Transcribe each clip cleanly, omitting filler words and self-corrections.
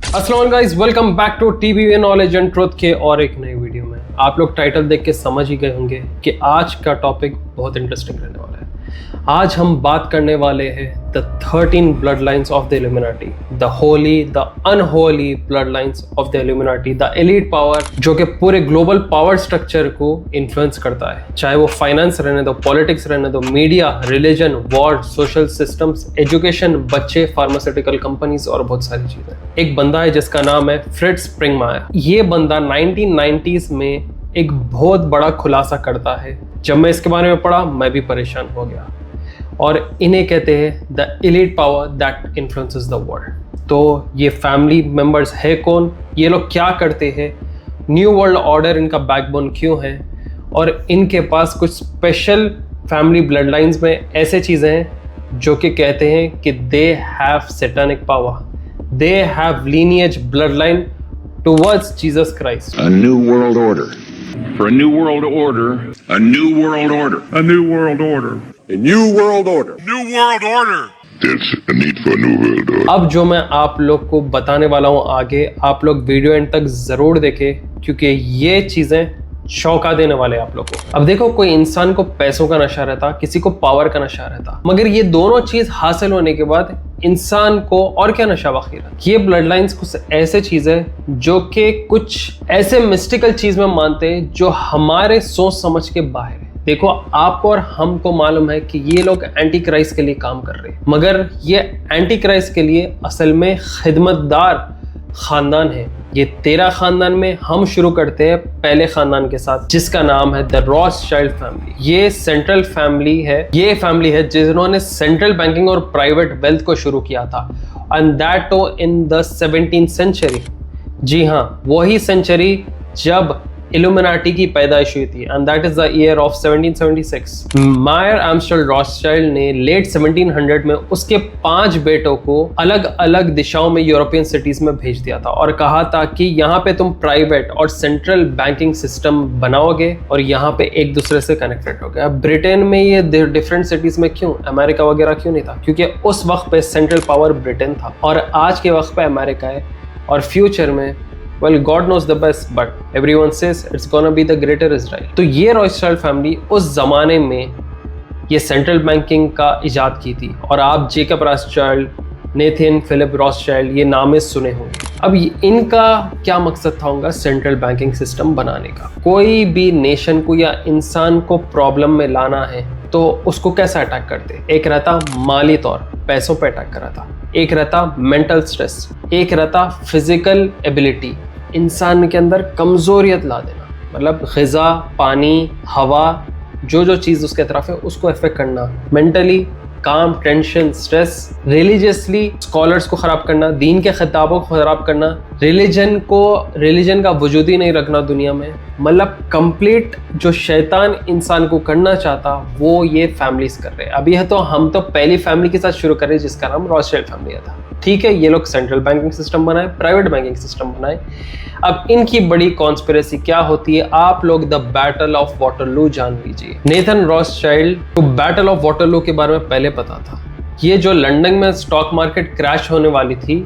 अस्सलाम guys, welcome back to TV knowledge and truth के और एक नई वीडियो में। आप लोग टाइटल देख के समझ ही गए होंगे कि आज का टॉपिक बहुत इंटरेस्टिंग रहने वाला है। आज हम बात करने वाले हैं the 13 blood lines of the illuminati, the Holi, the unholy blood lines of the illuminati, the elite power जो कि पूरे ग्लोबल पावर स्ट्रक्चर को इन्फ्लुएंस करता है, चाहे वो फाइनेंस रहने दो, पॉलिटिक्स रहने दो, media, religion, war, social systems, education, बच्चे, फार्मास्यूटिकल कंपनीज और बहुत सारी चीजें। एक बंदा है जिसका नाम है फ्रिट्ज स्प्रिंगमायर। ये बंदा 1990s में एक बहुत बड़ा खुलासा करता है। जब मैं इसके बारे में पढ़ा मैं भी परेशान हो गया। और इन्हें कहते हैं the elite power that influences the world. तो ये फैमिली मेंबर्स है कौन, ये लोग क्या करते हैं, न्यू वर्ल्ड ऑर्डर इनका बैकबोन क्यों है, और इनके पास कुछ स्पेशल फैमिली ब्लड लाइन्स में ऐसे चीज़ें हैं जो कि कहते हैं कि they have satanic power, they have lineage blood line towards Jesus Christ. A new world order. For a new world order. A new world order. A new world order. A new world order. New world order. There's a need for a new world order. अब जो मैं आप लोग को बताने वाला हूँ आगे, आप लोग वीडियो एंड तक जरूर देखें क्योंकि ये चीजें चौंका देने वाले आप लोग को। अब देखो, कोई इंसान को पैसों का नशा रहता, किसी को पावर का नशा रहता, मगर ये दोनों चीज हासिल होने के बाद इंसान को और क्या नशा बाकी रहता। ये ब्लड लाइन्स कुछ ऐसे चीज है जो कि कुछ ऐसे मिस्टिकल चीज में मानते हैं जो हमारे सोच समझ के बाहर है। देखो, आपको और हमको मालूम है कि ये लोग एंटी क्राइस्ट के लिए काम कर रहे हैं, मगर ये एंटी क्राइस्ट के लिए असल में खिदमतदार खानदान है। ये 13 खानदान में हम शुरू करते हैं पहले खानदान के साथ जिसका नाम है द रॉथस्चाइल्ड फैमिली। ये सेंट्रल फैमिली है, ये फैमिली है जिन्होंने सेंट्रल बैंकिंग और प्राइवेट वेल्थ को शुरू किया था, and that in the 17th century. जी हाँ, वही सेंचुरी जब इल्यूमिनाटी की पैदाइश हुई थी, and that is the year of 1776। Mayer Armstrong Rothschild ने लेट 1700 में उसके 5 बेटों को अलग अलग दिशाओं में यूरोपियन सिटीज में भेज दिया था और कहा था कि यहाँ पे तुम प्राइवेट और सेंट्रल बैंकिंग सिस्टम बनाओगे और यहाँ पे एक दूसरे से कनेक्टेड हो गया। ब्रिटेन में ये डिफरेंट सिटीज में क्यों, अमेरिका वगैरह क्यों नहीं था? क्योंकि उस वक्त पे सेंट्रल पावर ब्रिटेन था और आज के वक्त पे अमेरिका है, और फ्यूचर में well, God knows the best, but everyone says it's gonna be the greater Israel। तो ये रॉथस्चाइल्ड फैमिली उस जमाने में ये सेंट्रल बैंकिंग का इजाद की थी, और आप Jacob Rothschild, Nathan Philip Rothschild ये नामे सुने होंगे। अब इनका क्या मकसद था होगा सेंट्रल बैंकिंग सिस्टम बनाने का? कोई भी नेशन को या इंसान को प्रॉब्लम में लाना है तो उसको कैसा अटैक करते? एक रहता माली तौर, पैसों पे अटैक करा था, एक रहता मेंटल स्ट्रेस, एक रहता फिजिकल एबिलिटी, इंसान के अंदर कमजोरियत ला देना, मतलब ग़िज़ा, पानी, हवा, जो चीज़ उसके तरफ है उसको इफेक्ट करना, मेंटली काम, टेंशन, स्ट्रेस, रिलीजियसली स्कॉलर्स को ख़राब करना, दीन के खिताबों को ख़राब करना, रिलीजन का वजूद ही नहीं रखना दुनिया में। मतलब कंप्लीट जो शैतान इंसान को करना चाहता वो ये फैमिलीज कर रहे हैं। अभी है तो हम तो पहली फैमिली के साथ शुरू कर रहे हैं जिसका नाम रॉथस्चाइल्ड फैमिली था। ठीक है, ये लोग सेंट्रल बैंकिंग सिस्टम बनाए, प्राइवेट बैंकिंग सिस्टम बनाए। अब इनकी बड़ी कॉन्स्पिरेसी क्या होती है, आप लोग द बैटल ऑफ वाटरलू जान लीजिए। नेथन रॉथस्चाइल्ड को बैटल ऑफ वाटरलू के बारे में पहले पता था। ये जो लंदन में स्टॉक मार्केट क्रैश होने वाली थी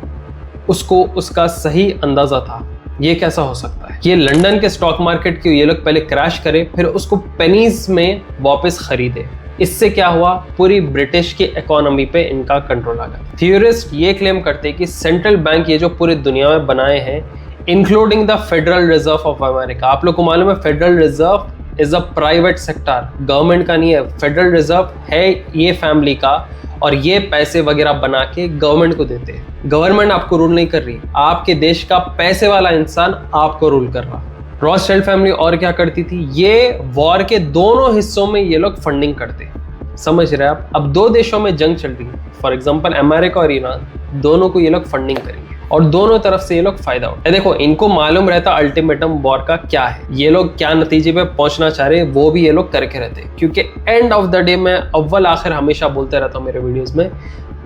उसको उसका सही अंदाजा था। ये कैसा हो सकता है? ये लंदन के स्टॉक मार्केट की ये लोग पहले क्रैश करे फिर उसको पेनीज में वापस खरीदे। इससे क्या हुआ, पूरी ब्रिटिश की इकोनॉमी पे इनका कंट्रोल आ गया। थियोरिस्ट ये क्लेम करते हैं कि सेंट्रल बैंक ये जो पूरी दुनिया में बनाए हैं, including the federal reserve of America. आप लोग को मालूम है federal reserve is a private sector, government का नहीं है। फेडरल रिजर्व है ये फैमिली का, और ये पैसे वगैरह बना के गवर्नमेंट को देते हैं। गवर्नमेंट आपको रूल नहीं कर रही, आपके देश का पैसे वाला इंसान आपको रूल कर रहा। रॉथस्चाइल्ड फैमिली और क्या करती थी, ये वॉर के दोनों हिस्सों में ये लोग फंडिंग करते। समझ रहे हैं आप? अब 2 देशों में जंग चल रही है, फॉर एग्जांपल अमेरिका और ईरान, दोनों को ये लोग फंडिंग करेंगे और दोनों तरफ से ये लोग फायदा उठाए। देखो, इनको मालूम रहता अल्टीमेटम वॉर का क्या है, ये लोग क्या नतीजे पे पहुंचना चाह रहे हैं वो भी ये लोग करके रहते। क्योंकि एंड ऑफ द डे मैं अव्वल आखिर हमेशा बोलते रहता हूँ मेरे वीडियोस में,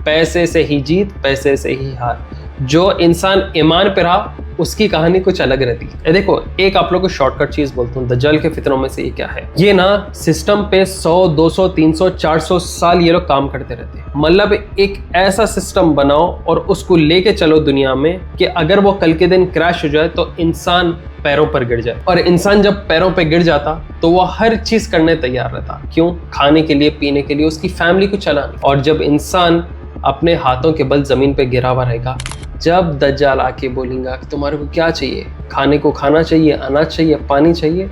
पैसे से ही जीत, पैसे से ही हार। जो इंसान ईमान पे रहा उसकी कहानी कुछ अलग रहती है। देखो, एक आप लोग को शॉर्टकट चीज बोलता हूँ, दज्जाल के फितरों में से ये क्या है, ये ना सिस्टम पे 100, 200, 300, 400 साल ये लोग काम करते रहते हैं। मतलब एक ऐसा सिस्टम बनाओ और उसको लेके चलो दुनिया में कि अगर वो कल के दिन क्रैश हो जाए तो इंसान पैरों पर गिर जाए। और इंसान जब पैरों पर गिर जाता तो वो हर चीज करने तैयार रहता। क्यों? खाने के लिए, पीने के लिए, उसकी फैमिली को चलाने। और जब इंसान अपने हाथों के बल जमीन पे गिरा हुआ रहेगा, जब दज्जाल आके बोलेगा कि तुम्हारे को क्या चाहिए, खाने को खाना चाहिए, अनाज चाहिए, पानी चाहिए,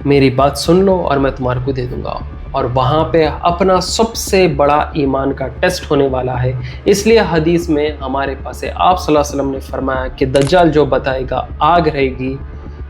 मेरी बात सुन लो और मैं तुम्हारे को दे दूंगा। और वहाँ पे अपना सबसे बड़ा ईमान का टेस्ट होने वाला है। इसलिए हदीस में हमारे पास है, आप सल्लल्लाहु अलैहि वसल्लम ने फरमाया कि दज्जाल जो बताएगा आग रहेगी,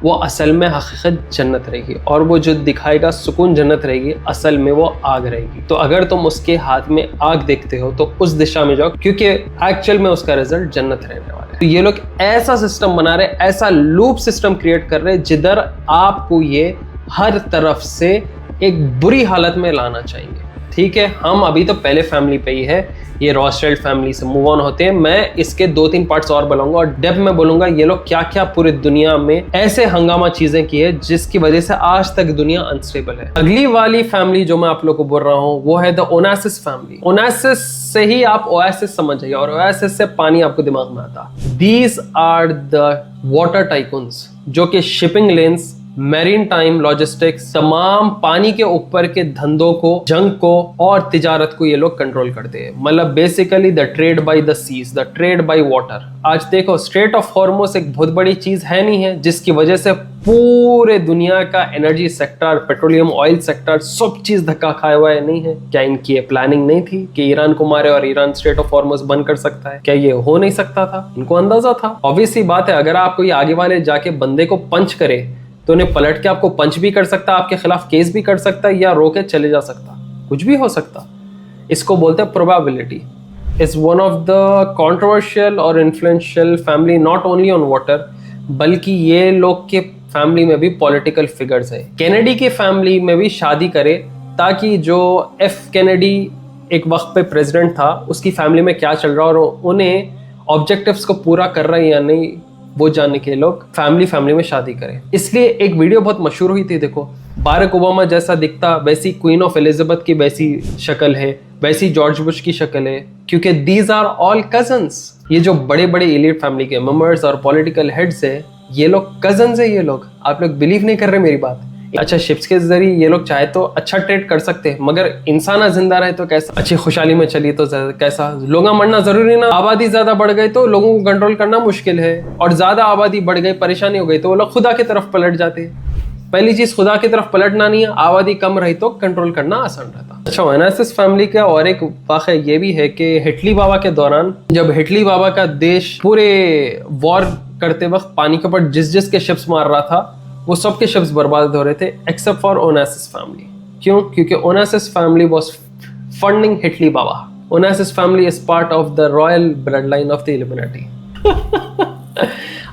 वो असल में हकीकत जन्नत रहेगी, और वो जो दिखाएगा सुकून जन्नत रहेगी, असल में वो आग रहेगी। तो अगर तुम उसके हाथ में आग देखते हो तो उस दिशा में जाओ, क्योंकि एक्चुअल में उसका रिजल्ट जन्नत रहने वाला है। तो ये लोग ऐसा सिस्टम बना रहे, ऐसा लूप सिस्टम क्रिएट कर रहे जिधर आपको ये हर तरफ से एक बुरी हालत में लाना चाहेंगे। ठीक है, हम अभी तो पहले फैमिली पे ही है, ये रॉथस्चाइल्ड फैमिली से मूव ऑन होते हैं। मैं इसके 2-3 पार्ट्स और बोलूंगा और डेप्थ में बोलूंगा ये लोग क्या क्या पूरी दुनिया में ऐसे हंगामा चीजें की है जिसकी वजह से आज तक दुनिया अनस्टेबल है। अगली वाली फैमिली जो मैं आप लोग को बोल रहा हूँ वो है द ओनासिस फैमिली। ओनासिस से ही आप ओएसिस समझ जाइए, और ओएसिस से पानी आपको दिमाग में आता। These are the water tycoons जो कि shipping lanes, maritime, logistics, तमाम पानी के ऊपर के धंधों को, जंग को और तिजारत को ये लोग कंट्रोल करते हैं। मतलब basically the trade by the seas, the trade by water. आज देखो, स्ट्रेट ऑफ हॉर्मुज़ एक बहुत बड़ी चीज है नहीं है, जिसकी वजह से पूरे दुनिया का energy sector, petroleum oil sector, सब चीज धक्का खाया हुआ है। नहीं है क्या? इनकी प्लानिंग नहीं थी कि ईरान को मारे और ईरान स्ट्रेट ऑफ हॉर्मुज़ बंद कर सकता है? क्या ये हो नहीं सकता था? इनको अंदाजा था। ऑब्वियस सी बात है, अगर आपको ये आगे वाले जाके बंदे को पंच करे तो उन्हें पलट के आपको पंच भी कर सकता, आपके खिलाफ केस भी कर सकता, या रोके चले जा सकता, कुछ भी हो सकता। इसको बोलते हैं probability. Is one of the controversial और influential family not only on water, बल्कि ये लोग के फैमिली में भी पॉलिटिकल फिगर्स है। कैनेडी के फैमिली में भी शादी करे ताकि जो एफ कैनेडी एक वक्त पे प्रेसिडेंट था, उसकी फैमिली में क्या चल रहा है और उन्हें ऑब्जेक्टिव्स को पूरा कर रहा है या नहीं, वो जानने के लोग फैमिली में शादी करें। इसलिए एक वीडियो बहुत मशहूर हुई थी। देखो, बारक ओबामा जैसा दिखता वैसी क्वीन ऑफ एलिजाबेथ की वैसी शक्ल है, वैसी जॉर्ज बुश की शक्ल है, क्योंकि दीज आर ऑल कजन्स। ये जो बड़े बड़े एलीट फैमिली के मेंबर्स और पॉलिटिकल हेड्स है, ये लोग कजन्स है। ये लोग, आप लोग बिलीव नहीं कर रहे मेरी बात। अच्छा, शिप्स के जरिए ये लोग चाहे तो अच्छा ट्रेड कर सकते हैं, मगर इंसान जिंदा रहे तो कैसा? अच्छी खुशहाली में चलिए तो कैसा? लोग मरना जरूरी ना। आबादी ज्यादा बढ़ गई तो लोगों को कंट्रोल करना मुश्किल है, और ज्यादा आबादी बढ़ गई, परेशानी हो गई तो वो लोग खुदा की तरफ पलट जाते हैं। पहली चीज, खुदा की तरफ पलटना नहीं है, आबादी कम रही तो कंट्रोल करना आसान रहता। अच्छा, ओनासिस फैमिली का और एक वाक़या ये भी है कि हिटली बाबा के दौरान, जब हिटली बाबा का देश पूरे वॉर करते वक्त पानी के ऊपर जिस के शिप्स मार रहा था, वो सबके शिप्स बर्बाद हो रहे थे एक्सेप्ट फॉर ओनासिस फैमिली। क्यों? क्योंकि Onassis family was funding Hitler बाबा। Onassis family is part of the royal blood line of the Illuminati.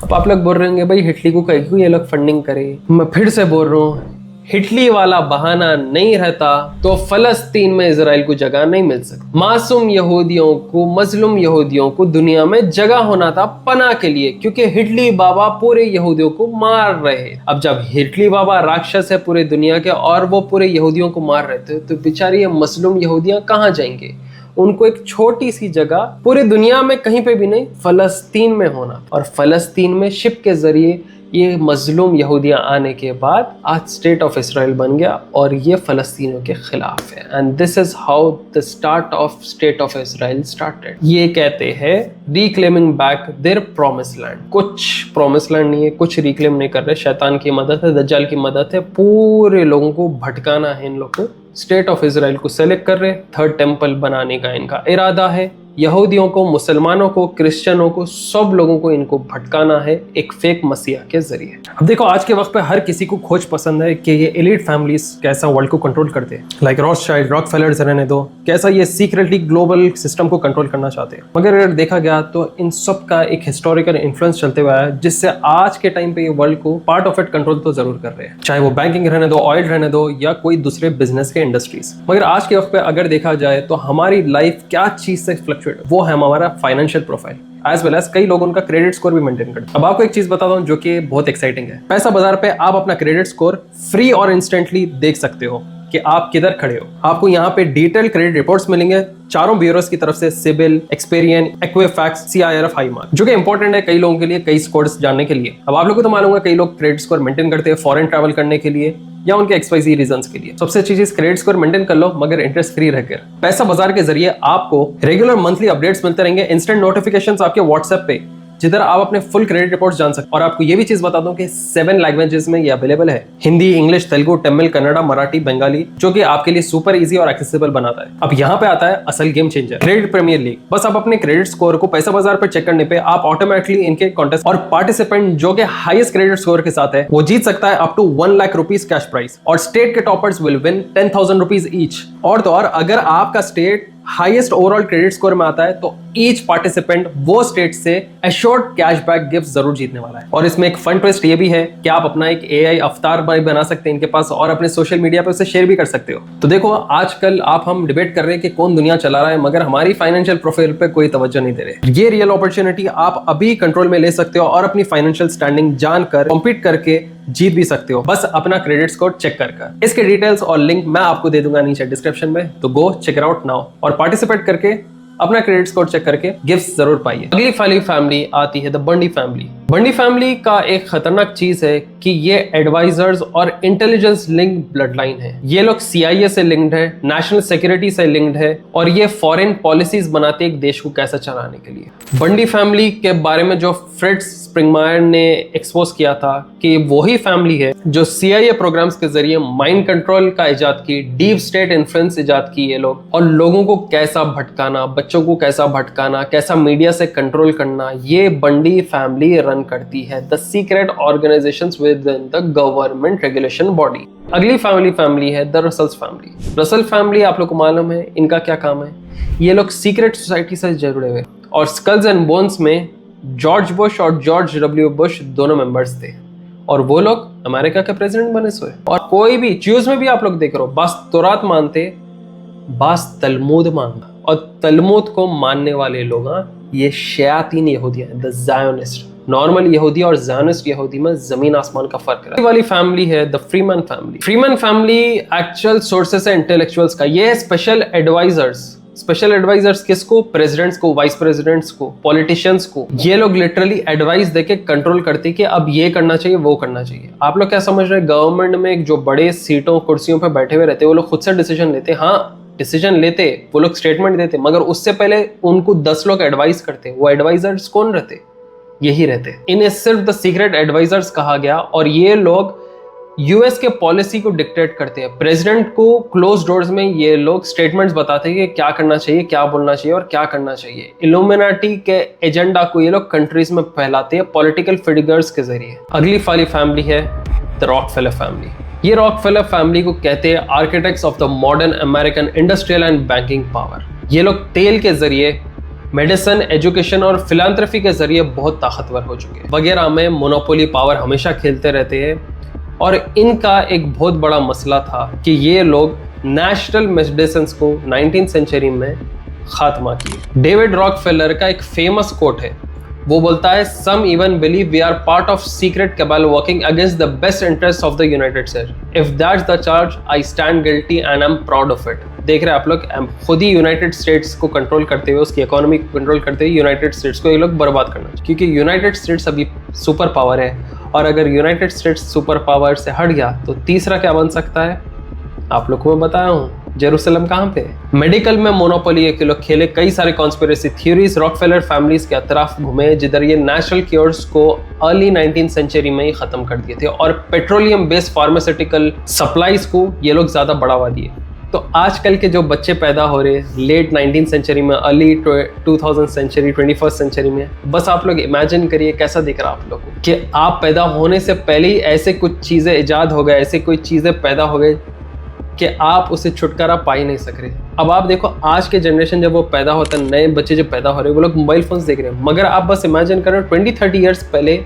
अब आप लोग बोल रहे होंगे भाई हिटली को क्यों ये लोग फंडिंग करे? मैं फिर से बोल रहा हूँ, हिटली वाला बहाना नहीं रहता तो फलस्तीन में इजराइल को जगह नहीं मिल सकती। मासूम यहूदियों को, मजलूम यहूदियों को दुनिया में जगह होना था पनाह के लिए, क्योंकि हिटली बाबा पूरे यहूदियों को मार रहे। अब जब हिटली बाबा राक्षस है पूरे दुनिया के और वो पूरे यहूदियों को मार रहे थे, तो बेचारी ये मजलूम यहूदियां कहाँ जाएंगे? उनको एक छोटी सी जगह पूरी दुनिया में कहीं पे भी नहीं, फलस्तीन में होना। और फलस्तीन में शिप के जरिए ये मजलूम यहूदियाँ आने के बाद आज स्टेट ऑफ इसराइल बन गया और ये फलस्तीनियों के खिलाफ है। And this is how the start of state of Israel started. ये कहते हैं reclaiming back their promise land. कुछ प्रॉमिस लैंड नहीं है, कुछ रिक्लेम नहीं कर रहे, शैतान की मदद है, दज्जाल की मदद है, पूरे लोगों को भटकाना है। इन लोगों को स्टेट ऑफ इसराइल को सेलेक्ट कर रहे, थर्ड टेम्पल बनाने का इनका इरादा है। यहूदियों को, मुसलमानों को, क्रिश्चियनों को, सब लोगों को इनको भटकाना है एक फेक मसीहा के जरिए। अब देखो, आज के वक्त पे हर किसी को खोज पसंद है कि ये एलीट फैमिलीज कैसा वर्ल्ड को कंट्रोल करते हैं, लाइक रॉथस्चाइल्ड, रॉकफेलर्स रहने दो, कैसा ये सीक्रेटली ग्लोबल सिस्टम को कंट्रोल करना चाहते हैं। मगर अगर देखा गया तो इन सब का एक हिस्टोरिकल इन्फ्लुएंस चलते हुआ है, जिससे आज के टाइम पे ये वर्ल्ड को पार्ट ऑफ इट कंट्रोल तो जरूर कर रहे हैं, चाहे वो बैंकिंग रहने दो, ऑयल रहने दो, या कोई दूसरे बिजनेस के इंडस्ट्रीज। मगर आज के वक्त पे अगर देखा जाए तो हमारी लाइफ क्या चीज से फ्लक्चुएट, वो है हमारा financial profile. As well as कई लोग उनका क्रेडिट स्कोर भी मेंटेन करते हैं। अब आपको एक चीज बताता हूं जो कि बहुत एक्साइटिंग है। पैसा बाजार पे आप अपना क्रेडिट स्कोर फ्री और इंस्टेंटली देख सकते हो कि आप किधर खड़े हो। आपको यहाँ पे डिटेल क्रेडिट रिपोर्ट्स मिलेंगे चारों ब्यूरोस की तरफ से, सिबिल, एक्सपेरियन, एक्विफैक्स, CIRF, हाईमार्क, जो कि इंपॉर्टेंट है कई लोगों के लिए, कई स्कोर्स जानने के लिए। अब आप लोगों को तो मालूम है कई लोग क्रेडिट स्कोर मेंटेन करते हैं फॉरेन ट्रैवल करने के लिए या उनके XYZ रीजंस के लिए। सबसे अच्छी चीज क्रेडिट स्कोर मेंटेन कर लो मगर इंटरेस्ट फ्री रहकर। पैसा बाजार के जरिए आपको रेगुलर मंथली अपडेट्स मिलते रहेंगे, इंस्टेंट नोटिफिकेशंस आपके व्हाट्सएप पे, जिधर आप अपने फुल क्रेडिट रिपोर्ट्स जान सकते हैं। और आपको ये भी चीज बता दूं कि 7 लैंग्वेजेस में ये अवेलेबल है, हिंदी, इंग्लिश, तेलुगु, तमिल, कन्नड़ा, मराठी, बंगाली, जो कि आपके लिए सुपर इजी और एक्सेसिबल बनाता है। अब यहाँ पे आता है असल game changer, credit premier league. बस आप अपने क्रेडिट स्कोर को पैसा बाजार पर चेक करने पे आप ऑटोमेटिकली इनके कॉन्टेस्ट और पार्टिसिपेंट जो कि हाईएस्ट क्रेडिट स्कोर के साथ है वो जीत सकता है up to 1 lakh rupees cash prize, और स्टेट के toppers will win 10,000 rupees each. और तो और अगर आपका state highest overall credit score में आता है तो ईच पार्टिसिपेंट वो स्टेट से एश्योर्ड कैशबैक गिफ्ट जरूर जीतने वाला है। और इसमें एक फन ट्विस्ट ये भी है कि आप अपना एक AI अवतार बना सकते हैं इनके पास और अपने सोशल मीडिया पे उसे शेयर भी कर सकते हो। तो देखो आजकल हम डिबेट कर रहे हैं कि कौन दुनिया चला रहा है, मगर हमारी फाइनेंशियल प्रोफाइल पे कोई तवज्जो नहीं दे रहे। ये रियल अपॉर्चुनिटी आप अभी कंट्रोल में ले सकते हो और अपनी फाइनेंशियल स्टैंडिंग जानकर कॉम्पीट करके जीत भी सकते हो, बस अपना क्रेडिट स्कोर चेक कर। इसके डिटेल्स और लिंक मैं आपको दे दूंगा नीचे डिस्क्रिप्शन में, तो go check it out now और पार्टिसिपेट करके अपना क्रेडिट स्कोर चेक करके गिफ्ट्स जरूर पाइए। अगली वाली फैमिली आती है the Bundy family. Bundy family का एक खतरनाक चीज है कि ये एडवाइजर्स और इंटेलिजेंस लिंक ब्लड लाइन है। ये लोग CIA से लिंक्ड है, नेशनल सिक्योरिटी से लिंक्ड है, और ये फॉरेन पॉलिसीज बनाते एक देश को कैसा चलाने के लिए। बंडी फैमिली के बारे में जो फ्रिट्ज स्प्रिंगमायर ने एक्सपोज किया था कि वही फैमिली है जो CIA प्रोग्राम्स के जरिए माइंड कंट्रोल का इजाद की, डीप स्टेट इन्फ्लुएंस इजाद की ये लोग, और लोगों को कैसा भटकाना, बच्चों को कैसा भटकाना, कैसा मीडिया से कंट्रोल करना, ये बंडी फैमिली रन करती है। The secret organisations with in the government regulation body. अगली फैमिली है the Russell's family. Russell family आप लोग को मालूम है इनका क्या काम है। ये लोग सीक्रेट सोसाइटी से जुड़े हुए और स्कल्स एंड बोन्स में जॉर्ज बुश और जॉर्ज W बुश दोनों मेंबर्स थे, और वो लोग अमेरिका के प्रेसिडेंट बने हुए। और कोई भी चीज में भी आप लोग देख रहे हो, बास तौरात मानते, बास तलमूद मानता, और तलमूद को मानने वाले लोग ये शयातीन यहूदी हैं, द ज़ायोनिस्ट। नॉर्मल यहूदी और ज़ायोनिस्ट यहूदी में जमीन आसमान का फर्क है। वाली फैमिली है the Freeman family. Freeman family actual sources है इंटेलेक्चुअल्स का। ये स्पेशल एडवाइजर्स किसको? प्रेसिडेंट्स को, वाइस प्रेसिडेंट्स को, पॉलिटिशियंस को। ये लोग लिटरली एडवाइस देके कंट्रोल करते कि अब ये करना चाहिए, वो करना चाहिए। आप लोग क्या समझ रहे हैं? गवर्नमेंट में जो बड़े सीटों कुर्सियों पर बैठे हुए रहते हैं वो लोग खुद से डिसीजन लेते, हाँ डिसीजन लेते, वो लोग स्टेटमेंट देते, मगर उससे पहले उनको 10 लोग एडवाइस करते। वो एडवाइजर्स कौन रहते? यही रहते। इन्हें सिर्फ द सीक्रेट एडवाइजर्स कहा गया, और ये लोग US के पॉलिसी को डिक्टेट करते हैं। प्रेसिडेंट को क्लोज डोर्स में ये लोग स्टेटमेंट्स बताते हैं कि क्या करना चाहिए, क्या बोलना चाहिए और क्या करना चाहिए। इल्यूमिनाटी के एजेंडा को ये लोग कंट्रीज में फैलाते हैं पॉलिटिकल फिगर्स के जरिए। अगली वाली फैमिली है द रॉकफेलर फैमिली। ये रॉकफेलर फैमिली को कहते हैं architects of the modern American industrial and banking power. ये लोग तेल के जरिए, मेडिसिन, एजुकेशन और फिलांथ्रफी के जरिए बहुत ताकतवर हो चुके हैं। वगैरह में मोनोपोली पावर हमेशा खेलते रहते हैं, और इनका एक बहुत बड़ा मसला था कि ये लोग नेचुरल मेडिसिन को 19th सेंचुरी में खात्मा किए। डेविड रॉकफेलर का एक फेमस कोट है, वो बोलता है some even believe we are part of secret cabal working against the best interest of the United States. If that's the charge I stand guilty and I am proud of it. देख रहे हैं आप लोग, खुद ही United States को control करते हुए, उसकी इकोनॉमी को कंट्रोल करते हुए यूनाइटेड स्टेट्स को ये लोग बर्बाद करना चाहिए, क्योंकि यूनाइटेड स्टेट्स अभी सुपर पावर है, और अगर यूनाइटेड स्टेट्स सुपर पावर से हट गया तो तीसरा क्या बन सकता है आप लोग को मैं बताया हूँ, जेरूसलम कहाँ पे? मेडिकल में मोनोपोली ये लोग खेले। कई सारे कॉन्स्पिरेसी थ्योरीज रॉकफेलर फैमिलीज के अतराफ घूमे, जिधर ये नेचुरल क्योर्स को अर्ली 19th सेंचुरी में ही खत्म कर दिए थे, और पेट्रोलियम बेस्ड फार्मास्यूटिकल सप्लाईज को ये लोग ज्यादा बढ़ावा दिए। तो आजकल के जो बच्चे पैदा हो रहे लेट 19th सेंचुरी में, अर्ली 2000 सेंचुरी, 21st सेंचुरी में, बस आप लोग इमेजिन करिए कैसा दिख रहा है आप लोग को कि आप पैदा होने से पहले ही ऐसे कुछ चीजें इजाद हो गए, ऐसे कोई चीजें पैदा हो गए कि आप उससे छुटकारा पा ही नहीं सक रहे। अब आप देखो आज के जनरेशन जब वो पैदा होता है, नए बच्चे जब पैदा हो रहे हैं, वो लोग मोबाइल फोन्स देख रहे हैं, मगर आप बस इमेजिन करो 20-30 ईयर्स पहले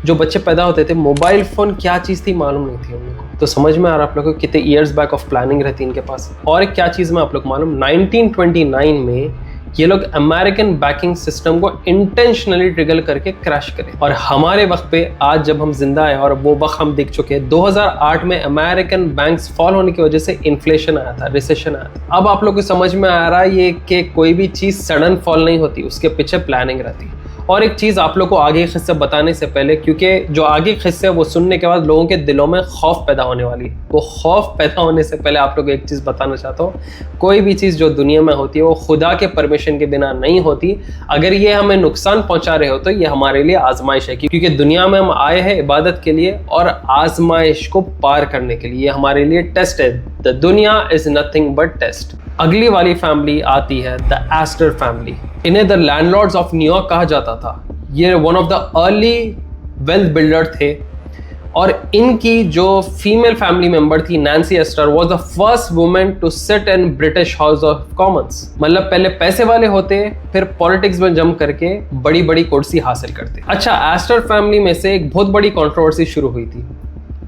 जो बच्चे पैदा होते थे, मोबाइल फोन क्या चीज़ थी मालूम नहीं थी उन लोगों को। तो समझ में आ रहा है आप लोगों को कितने ईयर्स बैक ऑफ प्लानिंग रहती इनके पास। और क्या चीज़ में आप लोग मालूम, 1929 में ये लोग अमेरिकन बैंकिंग सिस्टम को इंटेंशनली ट्रिगर करके क्रैश करें। और हमारे वक्त पे आज जब हम जिंदा है और वो वक्त हम देख चुके हैं, 2008 में अमेरिकन बैंक्स फॉल होने की वजह से इन्फ्लेशन आया था, रिसेशन आया था। अब आप लोग को समझ में आ रहा है ये कि कोई भी चीज सडन फॉल नहीं होती, उसके पीछे प्लानिंग रहती है। और एक चीज़ आप लोग को आगे किस्से बताने से पहले, क्योंकि जो आगे किस्से वो सुनने के बाद लोगों के दिलों में खौफ पैदा होने वाली है, वो खौफ पैदा होने से पहले आप लोग को एक चीज़ बताना चाहता हूँ। कोई भी चीज़ जो दुनिया में होती है वो खुदा के परमिशन के बिना नहीं होती। अगर ये हमें नुकसान पहुंचा रहे हो तो ये हमारे लिए आजमाइश है, क्योंकि दुनिया में हम आए हैं इबादत के लिए और आजमाइश को पार करने के लिए। हमारे लिए टेस्ट है। द दुनिया इज नथिंग बट टेस्ट। अगली वाली फैमिली आती है द एस्टर फैमिली। इन्हें द लैंडलॉर्ड्स ऑफ न्यूयॉर्क कहा जाता था। ये one of the early wealth builder थे और इनकी जो फीमेल फैमिली मेंबर थी Nancy Astor was the first woman to sit in British House of Commons. मतलब पहले पैसे वाले होते फिर पॉलिटिक्स में जम करके बड़ी बड़ी कुर्सी हासिल करते। अच्छा, एस्टर फैमिली में से एक बहुत बड़ी कंट्रोवर्सी शुरू हुई थी।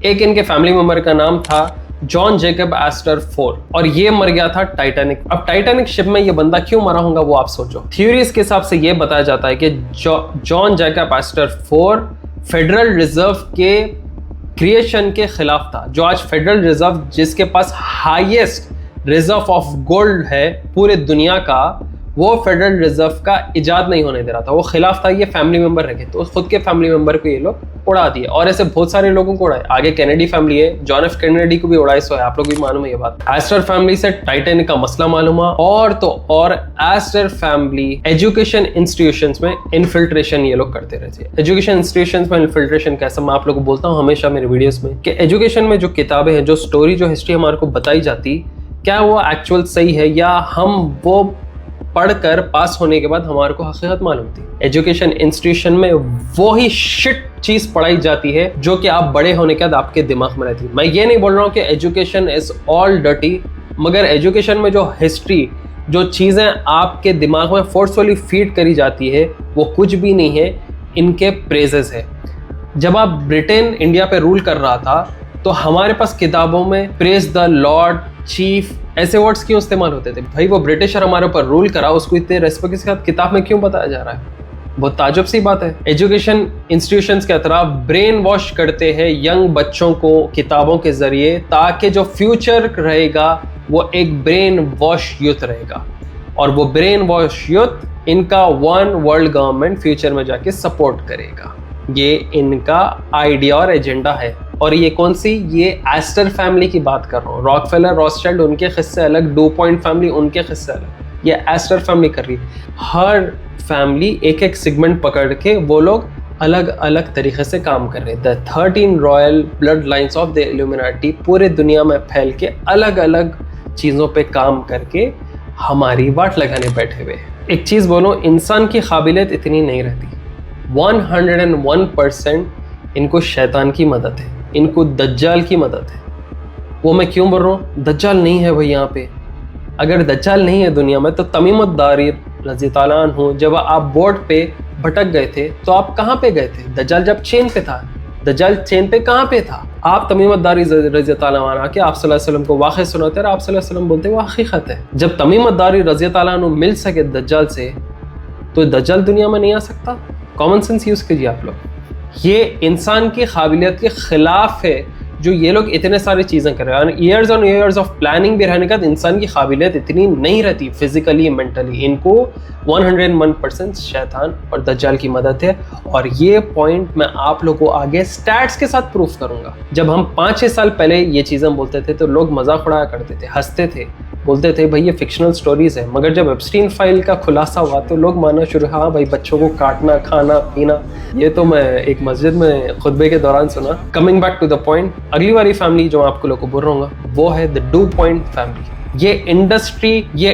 एक इनके फैमिली मेंबर का नाम था जॉन जेकब एस्टर फोर और ये मर गया था टाइटैनिक। अब टाइटैनिक शिप में ये बंदा क्यों मरा होगा वो आप सोचो। थ्योरीज के हिसाब से ये बताया जाता है कि John Jacob Astor for Federal Reserve के क्रिएशन के खिलाफ था। जो आज फेडरल रिजर्व जिसके पास हाईएस्ट रिजर्व ऑफ गोल्ड है पूरे दुनिया का, वो फेडरल रिजर्व का इजाद नहीं होने दे रहा था, वो खिलाफ था। ये फैमिली मेंबर रखे तो खुद के फैमिली मेंबर को ये लोग उड़ा दिए और ऐसे बहुत सारे लोगों को उड़ाए। आगे कैनेडी फैमिली है, जॉन एफ कैनेडी को भी उड़ाए, सो है आप लोग भी मालूम है ये बात। एस्टर फैमिली से टाइटैनिक का मसला मालूम हुआ और तो और एस्टर फैमिली एजुकेशन इंस्टीट्यूशंस में इन्फिल्ट्रेशन ये लोग करते रहते हैं। एजुकेशन इंस्टीट्यूशंस में इन्फिल्ट्रेशन कैसा, मैं आप लोग को बोलता हूँ हमेशा मेरे वीडियोस में कि एजुकेशन में जो किताबें हैं, जो स्टोरी, जो हिस्ट्री हमारे को बताई जाती, क्या वो एक्चुअल सही है या हम वो पढ़कर पास होने के बाद हमारे को हकीकत मालूम थी। एजुकेशन इंस्टीट्यूशन में वो ही शिट चीज पढ़ाई जाती है जो कि आप बड़े होने के बाद आपके दिमाग में रहती है। मैं ये नहीं बोल रहा हूँ कि एजुकेशन इज ऑल डर्टी, मगर एजुकेशन में जो हिस्ट्री, जो चीजें आपके दिमाग में फोर्सफुली फीड करी जाती है वो कुछ भी नहीं है, इनके प्रेजेस है। जब आप ब्रिटेन इंडिया पे रूल कर रहा था तो हमारे पास किताबों में प्रेज द लॉर्ड, चीफ, ऐसे वर्ड्स क्यों इस्तेमाल होते थे? भाई वो ब्रिटिशर हमारे ऊपर रूल करा, उसको इतने रेस्पेक्ट के साथ किताब में क्यों बताया जा रहा है? बहुत ताजुब सी बात है। एजुकेशन इंस्टीट्यूशंस के तरफ ब्रेन वॉश करते हैं यंग बच्चों को किताबों के जरिए, ताकि जो फ्यूचर रहेगा वो एक ब्रेन वॉश यूथ रहेगा और वो ब्रेन वॉश यूथ इनका वन वर्ल्ड गवर्नमेंट फ्यूचर में जाके सपोर्ट करेगा। ये इनका आइडिया और एजेंडा है। और ये कौन सी? ये एस्टर फैमिली की बात कर रहा हूँ। रॉकफेलर, रॉथस्चाइल्ड उनके किस्से अलग, डू पॉइंट फैमिली उनके किस्से अलग, ये एस्टर फैमिली कर रही है। हर फैमिली एक एक सेगमेंट पकड़ के वो लोग अलग अलग तरीके से काम कर रहे हैं। The 13 royal blood lines of the illuminati पूरे दुनिया में फैल के अलग अलग चीज़ों पे काम करके हमारी वाट लगाने बैठे हुए। एक चीज़ बोलो, इंसान की काबिलियत इतनी नहीं रहती। 101% इनको शैतान की मदद है, इनको दज्जाल की मदद है। वो मैं क्यों बोल रहा हूँ? दज्जाल नहीं है भाई यहाँ पे। अगर दज्जाल नहीं है दुनिया में तो तमीम अद-दारी रज़ी ताला अन्हु जब आप बोर्ड पे भटक गए थे तो आप कहाँ पे गए थे? दज्जाल जब चेन पे था, दज्जाल चेन पे कहाँ पे था? आप तमीम अद-दारी रज़ी ताला अन्हु आके आप सल्लल्लाहु अलैहि वसल्लम को वाक़े सुनाते और आप सल्लल्लाहु अलैहि वसल्लम बोलते वो हकीकत है। जब तमीम अद-दारी रज़ी ताला अन्हु मिल सके दज्जाल से तो दज्जाल दुनिया में नहीं आ सकता। कॉमन सेंस यूज़ कीजिए आप लोग। ये इंसान की काबिलियत के खिलाफ है जो ये लोग इतने सारी चीज़ें कर रहे हैं। Years on years of planning भी रहने का इंसान की काबिलियत इतनी नहीं रहती फिजिकली मेंटली। इनको 101% शैतान और दज्जाल की मदद है और ये पॉइंट मैं आप लोगों को आगे स्टैट्स के साथ प्रूफ करूंगा। जब हम 5-6 साल पहले ये चीज़ें बोलते थे तो लोग मजाक उड़ाया करते थे, हंसते थे, बोलते थे भाई ये फिक्शनल स्टोरीज है। मगर जब एप्स्टीन फाइल का खुलासा हुआ तो लोग मानना शुरू, हाँ भाई बच्चों को काटना, खाना, पीना, ये तो मैं एक मस्जिद में खुतबे के दौरान सुना। Coming back to the point, अगली वाली फैमिली जो आपको लोगों को बोल रहा हूँ वो है द डू पॉइंट फैमिली। ये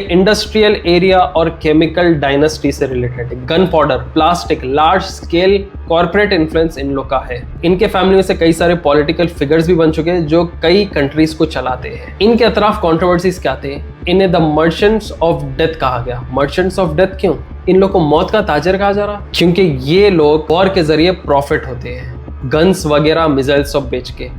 इंडस्ट्रियल एरिया और केमिकल डायनेस्टी से रिलेटेड है। Gun powder, plastic, large scale corporate influence इन लोग का है। इनके फैमिली में से कई सारे पॉलिटिकल फिगर्स भी बन चुके हैं जो कई कंट्रीज को चलाते हैं। इनके अतराफ कंट्रोवर्सीज क्या थे? इन्हें द मर्चेंट्स ऑफ डेथ कहा गया। मर्चेंट्स ऑफ डेथ क्यों? इन लोग को मौत का ताजर कहा जा रहा क्योंकि ये लोग वॉर के जरिए प्रॉफिट होते हैं, गन्स वगैरह, मिसाइल्स सब बेच के।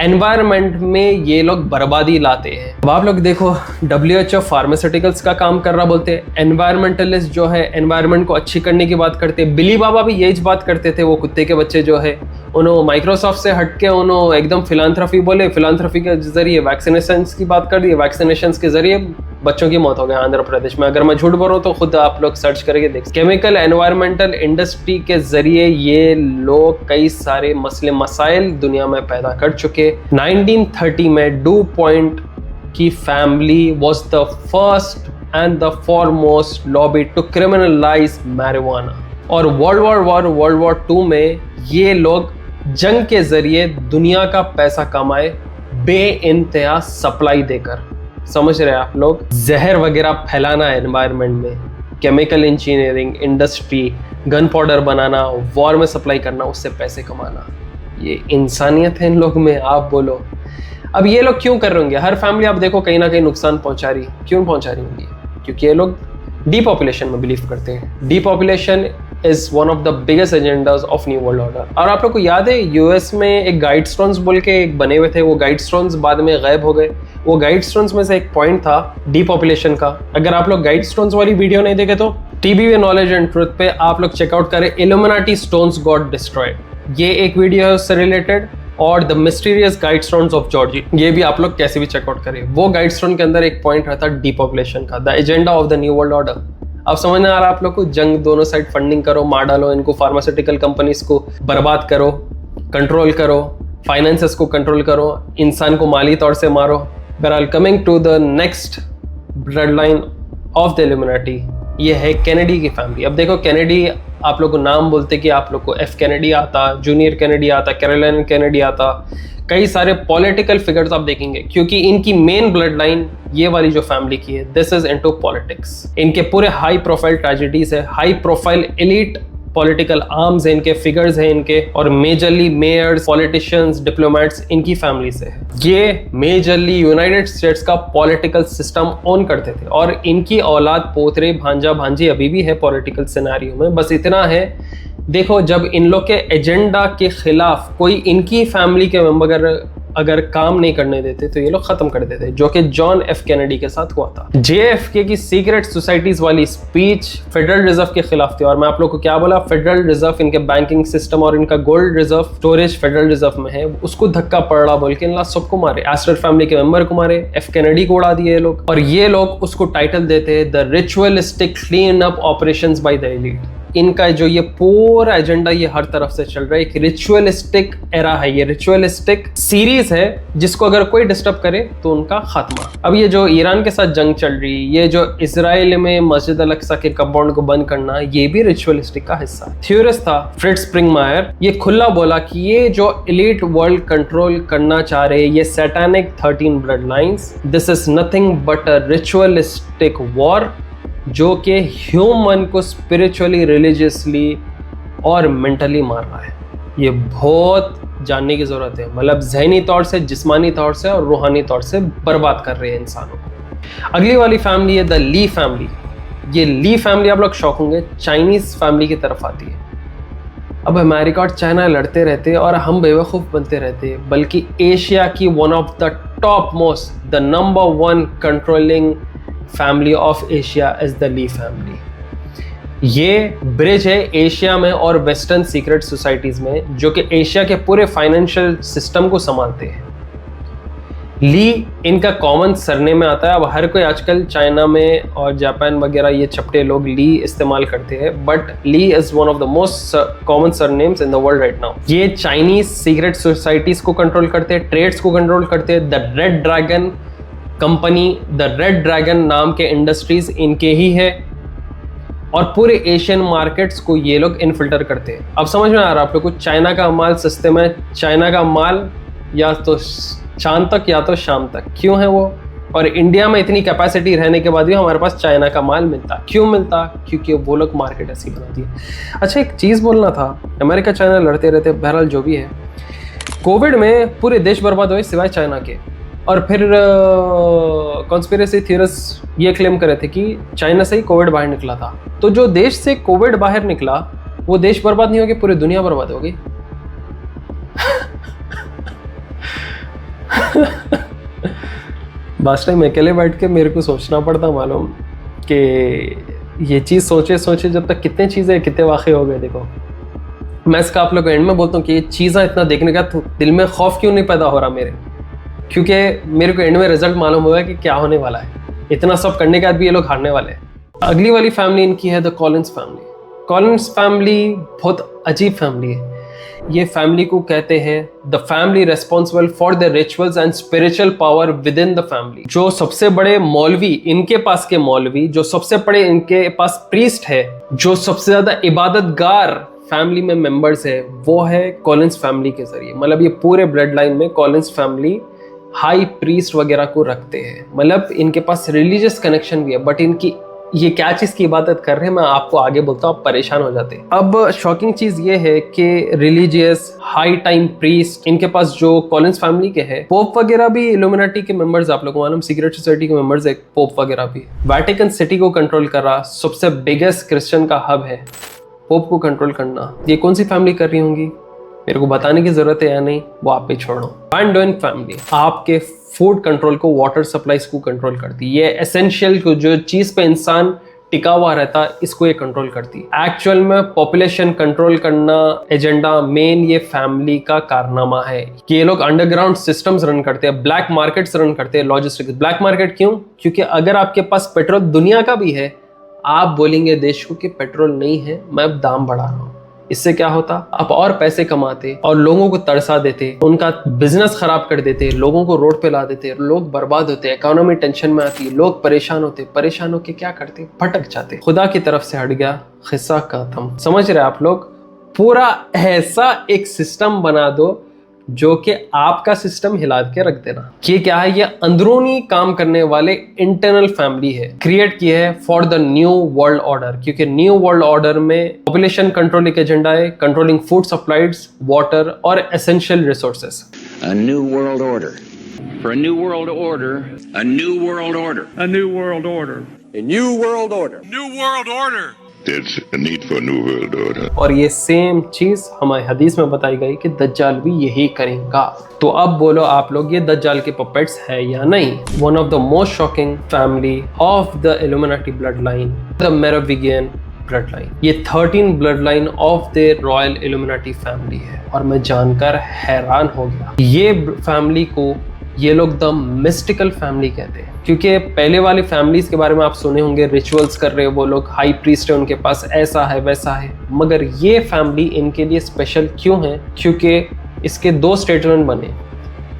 एनवायरनमेंट में ये लोग बर्बादी लाते हैं। अब आप लोग देखो, WHO फार्मास्यूटिकल्स का काम कर रहा बोलते हैं, एनवायरमेंटलिस्ट जो है एनवायरनमेंट को अच्छी करने की बात करते हैं। बिली बाबा भी यही बात करते थे, वो कुत्ते के बच्चे जो है उन्होंने माइक्रोसॉफ्ट से हटके उन्होंने एकदम फिलांथ्रफी बोले, फिलांथ्रफी के जरिए वैक्सीनेशन की बात कर दी, वैक्सीनेशन के जरिए बच्चों की मौत हो गई आंध्र प्रदेश में। अगर मैं झूठ बोल रहा हूँ तो खुद आप लोग सर्च करके देख। केमिकल एनवायरमेंटल इंडस्ट्री के जरिए ये लोग कई सारे मसले मसाइल दुनिया में पैदा कर चुके। 1930 में डू पॉइंट की family was the first and the foremost lobby to criminalize marijuana. और वर्ल्ड वॉर 2 में ये लोग जंग के जरिए दुनिया का पैसा कमाए बेइंतहा सप्लाई देकर। समझ रहे हैं आप लोग? जहर वगैरह फैलाना एनवायरनमेंट में, chemical engineering industry, gun powder बनाना, वॉर में सप्लाई करना, उससे पैसे कमाना, ये इंसानियत है इन लोग में? आप बोलो। अब ये लोग क्यों कर रहे होंगे? हर फैमिली आप देखो कहीं ना कहीं नुकसान पहुंचा रही। क्यों पहुंचा रही होंगी? क्योंकि ये लोग डीपॉपुलेशन में बिलीव करते हैं। Depopulation is one of the biggest agendas of new world order. और आप लोग को याद है यूएस में एक गाइड स्टोन्स बोल के एक बने हुए थे, वो गाइड स्टोन्स बाद में गायब हो गए। वो गाइड स्टोन्स में से एक पॉइंट था डीपॉपुलेशन का। अगर आप लोग गाइड स्टोन्स वाली वीडियो नहीं देखे तो टीबीवी नॉलेज एंड ट्रुथ पे आप लोग चेकआउट करें, इल्यूमिनाटी स्टोन्स गॉट डिस्ट्रॉयड। ये एक वीडियो है उससे रिलेटेड, और the mysterious guide stones of Georgia, ये भी आप लोग कैसे भी चेकआउट करें। वो गाइड स्टोन के अंदर एक पॉइंट रहता डीपॉपुलेशन का, the agenda of the new world order. अब समझ में आ रहा है आप लोग को? जंग दोनों साइड फंडिंग करो, मार डालो इनको, फार्मास्यूटिकल कंपनीज को बर्बाद करो, कंट्रोल करो, फाइनेंसेस को कंट्रोल करो, इंसान को माली तौर से मारो। बहरहाल coming to the next blood line of the Illuminati, ये है कैनेडी की फैमिली। अब देखो कैनेडी, आप लोग को नाम बोलते कि आप लोग को एफ कैनेडी आता, जूनियर कैनेडी आता, कैरोलाइन कैनेडी आता, कई सारे पॉलिटिकल फिगर्स आप देखेंगे, क्योंकि इनकी मेन ब्लड लाइन ये वाली जो फैमिली की है, दिस इज इनटू पॉलिटिक्स। इनके पूरे हाई प्रोफाइल ट्रेजेडीज है, high profile elite political arms है इनके, फिगर्स हैं इनके, और मेजरली मेयर्स, पॉलिटिशियंस, डिप्लोमेट्स इनकी फैमिली से है। ये मेजरली यूनाइटेड स्टेट्स का पॉलिटिकल सिस्टम ओन करते थे, और इनकी औलाद, पोतरे, भांजा भांजी अभी भी है पॉलिटिकल सिनेरियो में। बस इतना है, देखो जब इन लोग के एजेंडा के खिलाफ कोई इनकी फैमिली के मेंबर अगर काम नहीं करने देते तो ये लोग खत्म कर देते, जो कि जॉन एफ कैनेडी के साथ हुआ था। JFK की सीक्रेट सोसाइटीज वाली स्पीच फेडरल रिजर्व के खिलाफ थी। और मैं आप लोग को क्या बोला? फेडरल रिजर्व, इनके बैंकिंग सिस्टम और इनका gold reserve storage federal reserve में है, उसको धक्का पड़ रहा बोल के इन सबको मारे, एस्टर फैमिली के मेंबर को मारे, एफ कैनेडी को उड़ा दिए ये लोग। और ये लोग उसको टाइटल देते हैं the ritualistic clean up operations by the elite. इनका जो ये पूरा एजेंडा ये हर तरफ से चल रहा है, एक रिचुअलिस्टिक एरा है, ये रिचुअलिस्टिक सीरीज है जिसको अगर कोई डिस्टर्ब करे तो उनका खात्मा। अब ये जो ईरान के साथ जंग चल रही, ये जो इजराइल में मस्जिद अल-अक्सा के कंपाउंड को बंद करना, ये भी रिचुअलिस्टिक का हिस्सा। थ्योरिस्ट था फ्रिट्ज स्प्रिंगमायर, ये खुला बोला कि ये जो एलीट वर्ल्ड कंट्रोल करना चाह रहे, ये satanic 13 blood lines, this is nothing but a ritualistic war जो कि ह्यूमन को स्पिरिचुअली, रिलीजियसली और मेंटली मार रहा है। ये बहुत जानने की जरूरत है, मतलब जहनी तौर से, जिस्मानी तौर से और रूहानी तौर से बर्बाद कर रहे हैं इंसानों को। अगली वाली फैमिली है द ली फैमिली। ये ली फैमिली आप लोग शॉक होंगे, चाइनीज फैमिली की तरफ आती है। अब अमेरिका और चाइना लड़ते रहते और हम बेवकूफ़ बनते रहते, बल्कि एशिया की one of the top most, the number 1 controlling family of Asia is the Lee family. ये ब्रिज है एशिया में और वेस्टर्न सीक्रेट सोसाइटीज में, जो कि एशिया के पूरे फाइनेंशियल सिस्टम को संभालते हैं। ली इनका कॉमन सरनेम में आता है। अब हर कोई आजकल चाइना में और जापान वगैरह ये चपटे लोग ली इस्तेमाल करते हैं, but Lee is one of the most common surnames in the world right now. ये चाइनीज सीक्रेट सोसाइटीज को कंट्रोल करते हैं, ट्रेड्स को कंट्रोल करते हैं। The red dragon company, the red dragon नाम के इंडस्ट्रीज इनके ही है, और पूरे एशियन मार्केट्स को ये लोग इनफिल्टर करते हैं। अब समझ में आ रहा है आप लोग को? चाइना का माल सस्ते में, चाइना का माल या तो चांद तक या तो शाम तक, क्यों है वो? और इंडिया में इतनी कैपेसिटी रहने के बाद भी हमारे पास चाइना का माल मिलता, क्यों मिलता? क्योंकि वो लोग मार्केट ऐसी बनाती है। अच्छा एक चीज़ बोलना था, अमेरिका चाइना लड़ते रहते, बहरहाल जो भी है, कोविड में पूरे देश बर्बाद हुए सिवाय चाइना के। और फिर कॉन्स्पिरेसी थियरिस्ट ये क्लेम कर रहे थे कि चाइना से ही कोविड बाहर निकला था। तो जो देश से कोविड बाहर निकला वो देश बर्बाद नहीं होगी, पूरी दुनिया बर्बाद होगी। लास्ट टाइम अकेले बैठ के मेरे को सोचना पड़ता मालूम कि ये चीज़ सोचे सोचे जब तक कितने चीज़ें कितने वाक़े हो गए। देखो मैं इसका आप लोग को एंड में बोलता हूँ कि ये चीज़ें इतना देखने का तो दिल में खौफ क्यों नहीं पैदा हो रहा मेरे, क्योंकि मेरे को एंड में रिजल्ट मालूम हुआ कि क्या होने वाला है। इतना सब करने के बाद भी ये लोग हारने वाले हैं। अगली वाली फैमिली इनकी है the Collins family. Collins family बहुत अजीब फैमिली है। ये फैमिली को कहते हैं the family responsible for the rituals and spiritual power with in the family. जो सबसे बड़े मौलवी इनके पास के मौलवी, जो सबसे बड़े इनके पास प्रीस्ट है, जो सबसे ज्यादा इबादतगार फैमिली में मेंबर्स है, वो है कॉलिंस फैमिली के जरिए। मतलब ये पूरे ब्लड लाइन में कॉलिंस फैमिली हाई प्रीस्ट वगैरह को रखते हैं। मतलब इनके पास रिलीजियस कनेक्शन भी है, बट इनकी ये क्या चीज की इबादत कर रहे हैं मैं आपको आगे बोलता हूँ, आप परेशान हो जाते हैं। अब शॉकिंग चीज ये है कि रिलीजियस हाई टाइम प्रीस्ट इनके पास जो कॉलिंस फैमिली के है, पोप वगैरह भी इल्यूमिनाटी के मेंबर्स, आप लोगों को मालूम सीक्रेट सोसाइटी के मेंबर्स है पोप वगैरह भी। वेटिकन सिटी को कंट्रोल कर रहा सबसे बिगेस्ट क्रिश्चियन का हब है, पोप को कंट्रोल करना ये कौन सी फैमिली कर रही होंगी, मेरे को बताने की जरूरत है या नहीं वो आप पे छोड़ो। वैन डोइन फैमिली आपके फूड कंट्रोल को, वाटर सप्लाईज को कंट्रोल करती है। ये एसेंशियल को जो चीज पे इंसान टिका हुआ रहता इसको ये कंट्रोल करती है। एक्चुअल में पॉपुलेशन कंट्रोल करना एजेंडा मेन ये फैमिली का कारनामा है कि ये लोग अंडरग्राउंड सिस्टम्स रन करते हैं, ब्लैक मार्केट्स रन करते हैं, लॉजिस्टिक्स। ब्लैक मार्केट क्यों? क्योंकि अगर आपके पास पेट्रोल दुनिया का भी है, आप बोलेंगे देश को कि पेट्रोल नहीं है, मैं अब दाम बढ़ा रहा हूँ, इससे क्या होता, आप और पैसे कमाते और लोगों को तरसा देते, उनका बिजनेस खराब कर देते, लोगों को रोड पे ला देते, लोग बर्बाद होते, इकोनॉमी टेंशन में आती, लोग परेशान होते, परेशान होके क्या करते, भटक जाते, खुदा की तरफ से हट गया, खिस्सा खत्म। समझ रहे आप लोग? पूरा ऐसा एक सिस्टम बना दो जो कि आपका सिस्टम हिला के रख देना। ये क्या है? ये अंदरूनी काम करने वाले इंटरनल फैमिली है, क्रिएट की है for the new world order. क्योंकि न्यू वर्ल्ड ऑर्डर में पॉपुलेशन कंट्रोल एक एजेंडा है, कंट्रोलिंग फूड सप्लाईज, वाटर और essential resources. A new world order. For a new world order, a new world order. A new world order. A new world order. New world order. There's a need for a new world order. और ये same चीज हमारे हदीस में बताई गई कि दज्जाल भी यही करेगा। तो अब बोलो आप लोग, ये दज्जाल के पपेट्स है या नहीं? One of the most shocking family of the Illuminati blood line, the Merovingian blood line. ये 13 blood line of the royal Illuminati family है और मैं जानकर हैरान हो गया। ये फैमिली को ये लोग द मिस्टिकल फैमिली कहते हैं, क्योंकि पहले वाली फैमिलीज के बारे में आप सुने होंगे, रिचुअल्स कर रहे हो वो लोग, हाई प्रीस्ट है उनके पास, ऐसा है वैसा है। मगर ये फैमिली इनके लिए स्पेशल क्यों है? क्योंकि इसके दो स्टेटमेंट बने।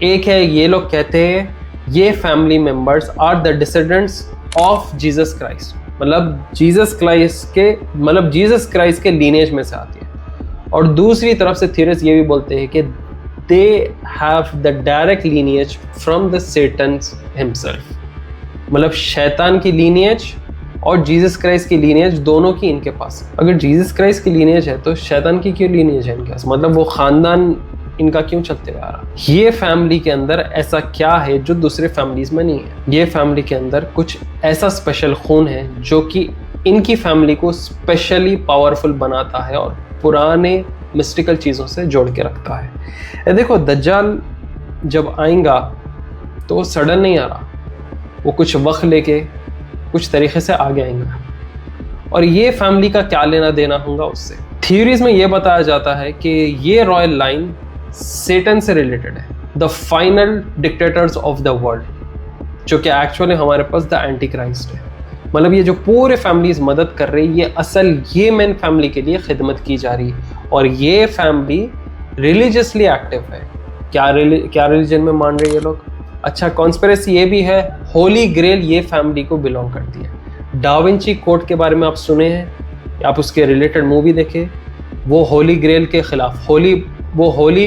एक है ये लोग कहते हैं ये family members are the descendants of Jesus Christ, मतलब जीसस क्राइस्ट के लीनेज में से आती है। और दूसरी तरफ से थ्योरिस्ट ये भी बोलते हैं कि they have the direct lineage from the Satan's himself, मतलब शैतान की लीनियज और जीसस क्राइस्ट की लीनियज दोनों की इनके पास। अगर जीसस क्राइस्ट की लीनियज है तो शैतान की क्यों लीनियज है इनके पास? मतलब वो खानदान इनका क्यों चलते हुए आ रहा? ये फैमिली के अंदर ऐसा क्या है जो दूसरे फैमिलीज में नहीं है? ये फैमिली के अंदर कुछ ऐसा स्पेशल खून है जो कि इनकी फैमिली को स्पेशली पावरफुल बनाता है और पुराने मिस्टिकल चीज़ों से जोड़ के रखता है। देखो दज्जाल जब आएगा तो वो सडन नहीं आ रहा, वो कुछ वक्त लेके कुछ तरीके से आगे आएगा। और ये फैमिली का क्या लेना देना होगा उससे? थ्योरीज में ये बताया जाता है कि ये रॉयल लाइन सेटन से रिलेटेड है, the final dictators of the world, जो कि एक्चुअली हमारे पास द एंटी क्राइस्ट है। मतलब ये जो पूरे फैमिलीज मदद कर रही है, ये असल ये मेन फैमिली के लिए खिदमत की जा रही है। और ये फैमिली रिलीजियसली एक्टिव है। क्या रिलीजन में मान रहे ये लोग? अच्छा, कॉन्स्पिरेसी ये भी है, होली ग्रेल ये फैमिली को बिलोंग करती है। डाविंची कोड के बारे में आप सुने हैं, आप उसके रिलेटेड मूवी देखें, वो होली ग्रेल के खिलाफ, वो होली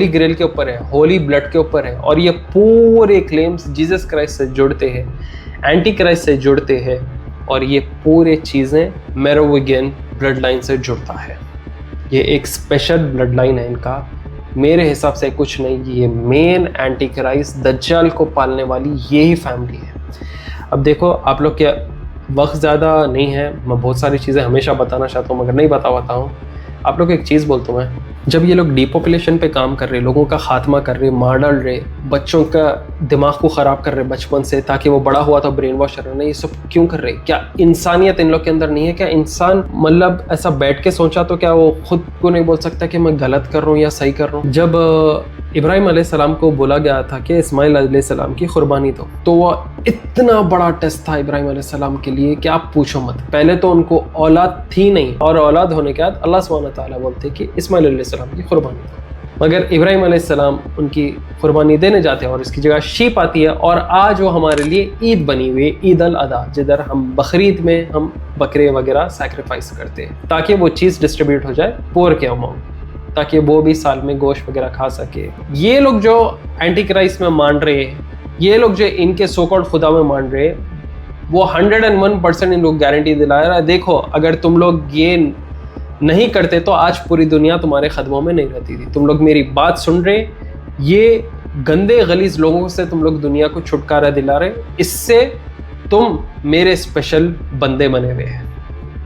ग्रेल के ऊपर है, होली ब्लड के ऊपर है। और ये पूरे क्लेम्स जीसस क्राइस्ट से जुड़ते हैं, एंटी क्राइस्ट से जुड़ते हैं, और ये पूरे चीज़ें मेरोविंगियन ब्लड लाइन से जुड़ता है। ये एक स्पेशल ब्लड लाइन है इनका, मेरे हिसाब से कुछ नहीं, ये मेन एंटी क्राइस्ट दज्जाल को पालने वाली यही फैमिली है। अब देखो आप लोग के वक्त ज़्यादा नहीं है, मैं बहुत सारी चीज़ें हमेशा बताना चाहता हूँ मगर नहीं बता पाता हूँ। आप लोग एक चीज़ बोलता हूँ मैं, जब ये लोग डिपॉपुलेशन पे काम कर रहे, लोगों का खात्मा कर रहे, मार डाल रहे, बच्चों का दिमाग को ख़राब कर रहे बचपन से ताकि वो बड़ा हुआ तो ब्रेन वॉश कर रहे, ये सब क्यों कर रहे? क्या इंसानियत इन लोग के अंदर नहीं है? क्या इंसान मतलब ऐसा बैठ के सोचा तो क्या वो खुद को नहीं बोल सकता कि मैं गलत कर रहा हूँ या सही कर रहा हूँ? जब इब्राहिम अलैहिस्सलाम को बोला गया था कि इस्माइल अलैहिस्सलाम की कुर्बानी दो, तो वह इतना बड़ा टेस्ट था इब्राहिम अलैहिस्सलाम के लिए कि आप पूछो मत। पहले तो उनको औलाद थी नहीं, और औलाद होने के बाद अल्लाह सुब्हानहू व तआला बोलते कि इस्माइल अलैहिस्सलाम की कुर्बानी दो, मगर इब्राहिम अलैहिस्सलाम उनकी कुर्बानी देने जाते हैं और इसकी जगह शीप आती है। और आज वो हमारे लिए ईद बनी हुई है, ईद अल अदा, जिधर हम बकरीद में हम बकरे वगैरह सैक्रिफाइस करते हैं ताकि वो चीज़ डिस्ट्रीब्यूट हो जाए पुअर के अमाउंट, ताकि वो भी साल में गोश्त वगैरह खा सके। ये लोग जो एंटी क्राइस्ट में मान रहे हैं, ये लोग जो इनके सो कॉल्ड खुदा में मान रहे हैं, वो 101% इन लोग गारंटी दिला रहा है, देखो अगर तुम लोग ये नहीं करते तो आज पूरी दुनिया तुम्हारे कदमों में नहीं रहती थी। तुम लोग मेरी बात सुन रहे, ये गंदे गलीज लोगों से तुम लोग दुनिया को छुटकारा दिला रहे, इससे तुम मेरे स्पेशल बंदे बने हुए हैं।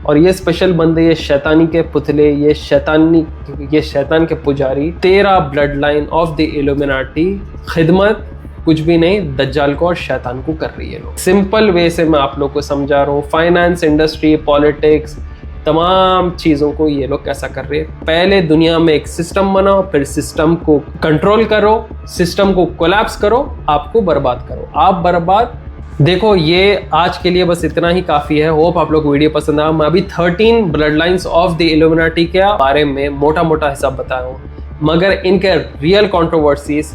और ये स्पेशल बंदे, ये शैतानी के पुतले, ये शैतान के पुजारी, तेरा blood line of the illuminati खिदमत कुछ भी नहीं दज्जाल को और शैतान को कर रही है। लोग सिंपल वे से मैं आप लोग को समझा रहा हूँ, फाइनेंस, इंडस्ट्री, पॉलिटिक्स, तमाम चीज़ों को ये लोग कैसा कर रहे हैं। पहले दुनिया में एक सिस्टम बनाओ, फिर सिस्टम को कंट्रोल करो, सिस्टम को कोलैप्स करो, आपको बर्बाद करो, आप बर्बाद। देखो ये आज के लिए बस इतना ही काफ़ी है। होप आप लोग को वीडियो पसंद आया। मैं अभी 13 blood lines of the illuminati के बारे में मोटा मोटा हिसाब बताया हूँ, मगर इनके रियल कंट्रोवर्सीज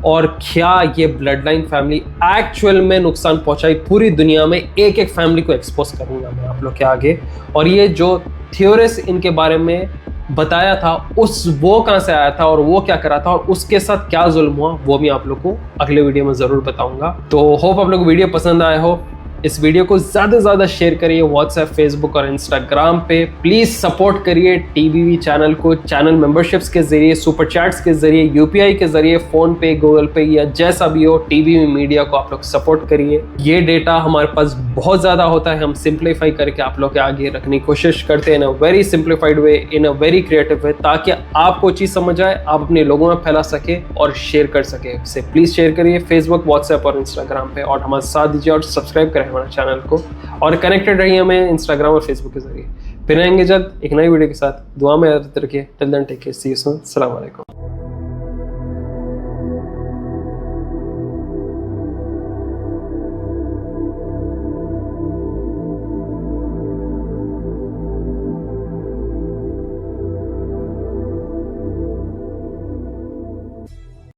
और क्या ये ब्लड लाइन फैमिली एक्चुअल में नुकसान पहुंचाई पूरी दुनिया में, एक एक फैमिली को एक्सपोज करूंगा मैं आप लोग के आगे। और ये जो थ्योरिस्ट इनके बारे में बताया था वो कहाँ से आया था और वो क्या करा था और उसके साथ क्या जुल्म हुआ, वो भी आप लोग को अगले वीडियो में ज़रूर बताऊंगा। तो होप आप लोग को वीडियो पसंद आया हो। इस वीडियो को ज़्यादा से ज़्यादा शेयर करिए व्हाट्सएप, फेसबुक और इंस्टाग्राम पे। प्लीज़ सपोर्ट करिए TBV चैनल को, चैनल मेंबरशिप्स के ज़रिए, सुपर चैट्स के ज़रिए, UPI के ज़रिए, फ़ोन पे, गूगल पे या जैसा भी हो, TBV मीडिया को आप लोग सपोर्ट करिए। ये डेटा हमारे पास बहुत ज़्यादा होता है, हम सिंप्लीफाई करके आप लोग के आगे रखने की कोशिश करते हैं in a very simplified way, in a very creative way, ताकि आपको चीज़ समझ आए, आप अपने लोगों में फैला सके और शेयर कर सके। इससे प्लीज़ शेयर करिए फेसबुक, व्हाट्सएप और इंस्टाग्राम पे, और हमारे साथ दीजिए और सब्सक्राइब करें हमारे चैनल को, और कनेक्टेड रहिए हमें इंस्टाग्राम और फेसबुक के जरिए। फिर आएंगे जल्द एक नई वीडियो के साथ। दुआ में याद रखिए। Till then take care, see you soon, अस्सलाम वालेकुम।